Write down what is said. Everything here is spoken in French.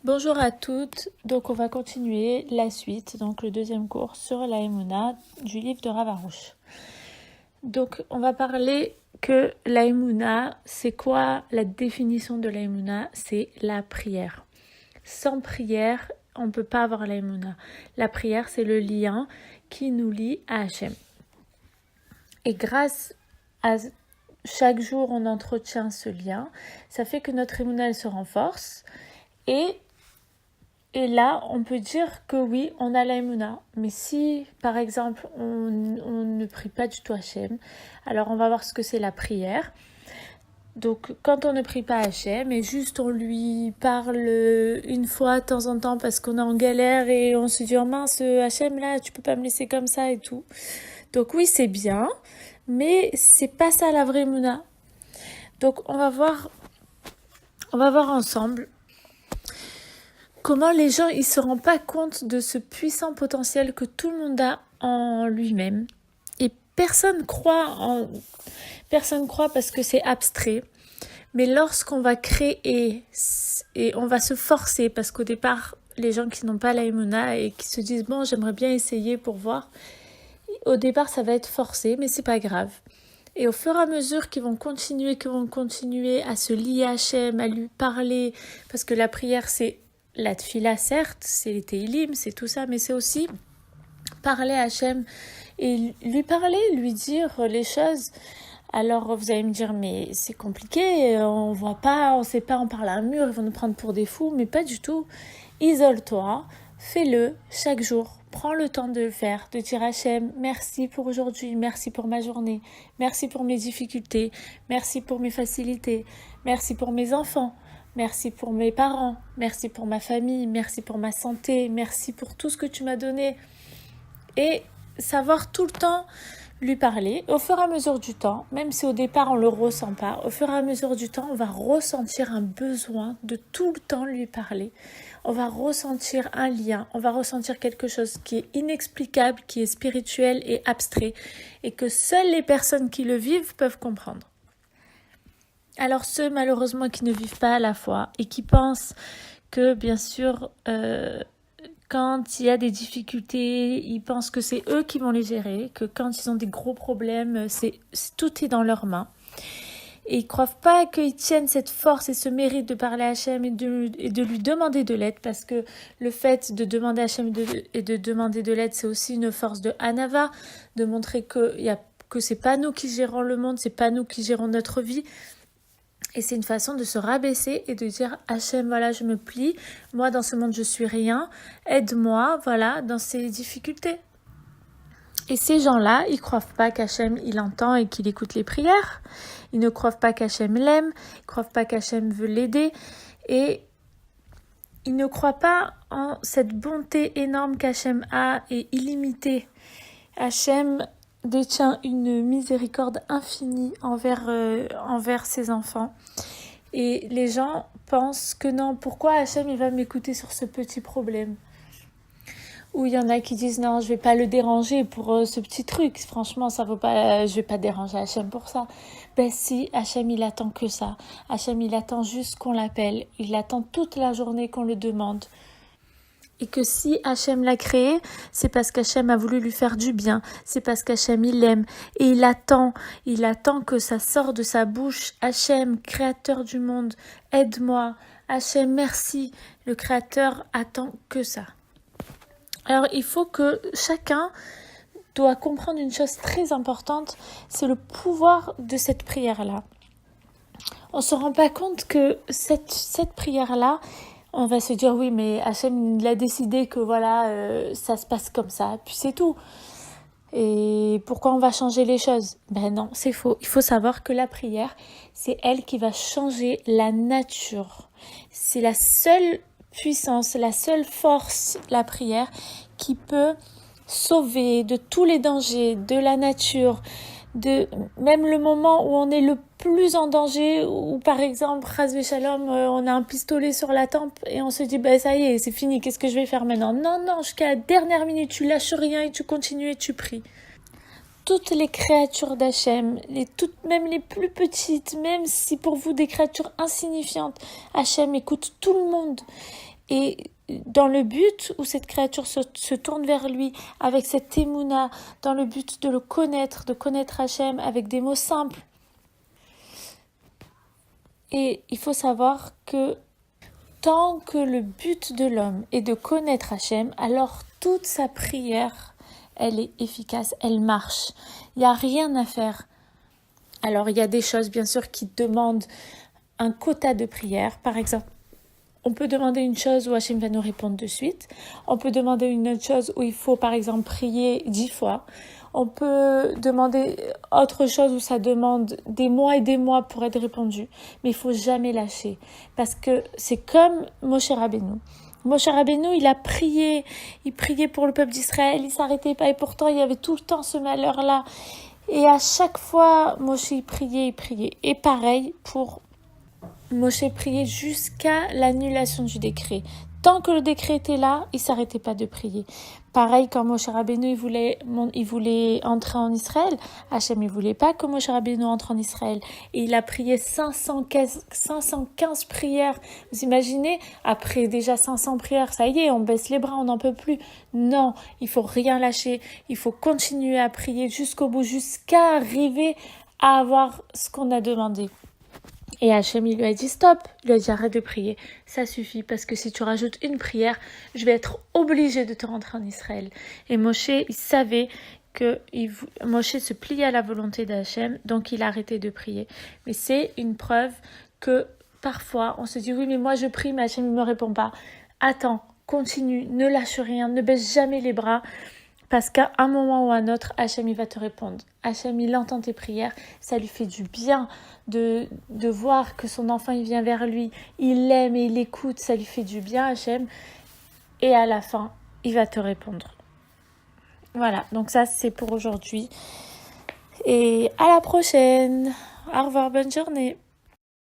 Bonjour à toutes, donc on va continuer la suite, donc le deuxième cours sur la Emouna du livre de Rav Arush. Donc on va parler que la Emouna, c'est quoi la définition de la Emouna? C'est la prière. Sans prière, on ne peut pas avoir la Emouna. La prière, c'est le lien qui nous lie à Hachem. Et grâce à chaque jour, on entretient ce lien, ça fait que notre Emouna, elle se renforce. Et là, on peut dire que oui, on a la Emouna. Mais si, par exemple, on ne prie pas du tout Hachem, alors on va voir ce que c'est la prière. Donc, quand on ne prie pas Hachem et juste on lui parle une fois de temps en temps parce qu'on est en galère et on se dit « Oh mince, Hachem, là, tu peux pas me laisser comme ça et tout. » Donc oui, c'est bien, mais c'est pas ça la vraie Emouna. Donc, on va voir ensemble comment les gens ils se rendent pas compte de ce puissant potentiel que tout le monde a en lui-même. Et personne croit parce que c'est abstrait. Mais lorsqu'on va créer et on va se forcer, parce qu'au départ, les gens qui n'ont pas la Emouna et qui se disent « Bon, j'aimerais bien essayer pour voir », au départ, ça va être forcé, mais c'est pas grave. Et au fur et à mesure qu'ils vont continuer à se lier à Hachem, à lui parler, parce que la prière, c'est la tfila, certes, c'est les télim, c'est tout ça, mais c'est aussi parler à Hachem et lui parler, lui dire les choses. Alors vous allez me dire, mais c'est compliqué, on voit pas, on sait pas, on parle à un mur, ils vont nous prendre pour des fous, mais pas du tout. Isole-toi, fais-le chaque jour. Prends le temps de le faire, de dire à Hachem, merci pour aujourd'hui, merci pour ma journée, merci pour mes difficultés, merci pour mes facilités, merci pour mes enfants. Merci pour mes parents, merci pour ma famille, merci pour ma santé, merci pour tout ce que tu m'as donné. Et savoir tout le temps lui parler, au fur et à mesure du temps, même si au départ on ne le ressent pas, au fur et à mesure du temps, on va ressentir un besoin de tout le temps lui parler. On va ressentir un lien, on va ressentir quelque chose qui est inexplicable, qui est spirituel et abstrait, et que seules les personnes qui le vivent peuvent comprendre. Alors ceux malheureusement qui ne vivent pas à la foi et qui pensent que bien sûr quand il y a des difficultés, ils pensent que c'est eux qui vont les gérer, que quand ils ont des gros problèmes, tout est dans leurs mains. Et ils ne croient pas qu'ils tiennent cette force et ce mérite de parler à Hachem et de lui demander de l'aide, parce que le fait de demander à Hachem et de demander de l'aide, c'est aussi une force de Hanava, de montrer que c'est pas nous qui gérons le monde, c'est pas nous qui gérons notre vie. Et c'est une façon de se rabaisser et de dire « Hachem, voilà, je me plie. Moi, dans ce monde, je suis rien. Aide-moi, voilà, dans ces difficultés. » Et ces gens-là, ils ne croient pas qu'Hachem, il entend et qu'il écoute les prières. Ils ne croient pas qu'Hachem l'aime. Ils ne croient pas qu'Hachem veut l'aider. Et ils ne croient pas en cette bonté énorme qu'Hachem a et illimitée. Hachem détient une miséricorde infinie envers ses enfants. Et les gens pensent que non, pourquoi Hachem il va m'écouter sur ce petit problème? Ou il y en a qui disent non, je vais pas le déranger pour ce petit truc. Franchement, ça vaut pas, je vais pas déranger Hachem pour ça. Ben si, Hachem il attend que ça. Hachem il attend juste qu'on l'appelle. Il attend toute la journée qu'on le demande. Et que si Hachem l'a créé, c'est parce qu'Hachem a voulu lui faire du bien, c'est parce qu'Hachem il l'aime, et il attend que ça sorte de sa bouche. Hachem, créateur du monde, aide-moi. Hachem, merci. Le créateur attend que ça. Alors il faut que chacun doit comprendre une chose très importante, c'est le pouvoir de cette prière-là. On ne se rend pas compte que cette prière-là, on va se dire oui mais Hachem il a décidé que voilà ça se passe comme ça puis c'est tout et pourquoi on va changer les choses? Ben non, c'est faux. Il faut savoir que la prière c'est elle qui va changer la nature. C'est la seule puissance, la seule force, la prière qui peut sauver de tous les dangers de la nature, de même le moment où on est le plus en danger, où par exemple, Chas Shalom, on a un pistolet sur la tempe et on se dit bah ça y est, c'est fini, qu'est-ce que je vais faire maintenant? Non, jusqu'à la dernière minute, tu lâches rien et tu continues et tu pries. Toutes les créatures d'Hachem, même les plus petites, même si pour vous des créatures insignifiantes, Hachem écoute tout le monde. Et dans le but où cette créature se tourne vers lui avec cette émouna, dans le but de le connaître, de connaître Hachem avec des mots simples. Et il faut savoir que tant que le but de l'homme est de connaître Hachem, alors toute sa prière, elle est efficace, elle marche. Il n'y a rien à faire. Alors il y a des choses bien sûr qui demandent un quota de prière. Par exemple, on peut demander une chose où Hachem va nous répondre de suite. On peut demander une autre chose où il faut par exemple prier 10 fois. On peut demander autre chose où ça demande des mois et des mois pour être répondu. Mais il faut jamais lâcher. Parce que c'est comme Moshe Rabbeinu. Moshe Rabbeinu, il priait pour le peuple d'Israël, il s'arrêtait pas. Et pourtant, il y avait tout le temps ce malheur-là. Et à chaque fois, Moshe, il priait. Et pareil pour Moshe priait jusqu'à l'annulation du décret. Tant que le décret était là, il s'arrêtait pas de prier. Pareil, quand Moshe Rabbeinu il voulait entrer en Israël, Hachem il voulait pas que Moshe Rabbeinu entre en Israël. Et il a prié 515 prières. Vous imaginez, après déjà 500 prières, ça y est, on baisse les bras, on n'en peut plus. Non, il faut rien lâcher. Il faut continuer à prier jusqu'au bout, jusqu'à arriver à avoir ce qu'on a demandé. Et Hachem, il lui a dit stop, il lui a dit arrête de prier, ça suffit parce que si tu rajoutes une prière, je vais être obligée de te rentrer en Israël. Et Moshe, il savait que Moshe se pliait à la volonté d'Hachem, donc il a arrêté de prier. Mais c'est une preuve que parfois on se dit oui mais moi je prie mais Hachem ne me répond pas. Attends, continue, ne lâche rien, ne baisse jamais les bras. Parce qu'à un moment ou à un autre, Hachem il va te répondre. Hachem il entend tes prières, ça lui fait du bien de voir que son enfant il vient vers lui, il l'aime et il écoute, ça lui fait du bien Hachem. Et à la fin, il va te répondre. Voilà, donc ça c'est pour aujourd'hui. Et à la prochaine. Au revoir, bonne journée.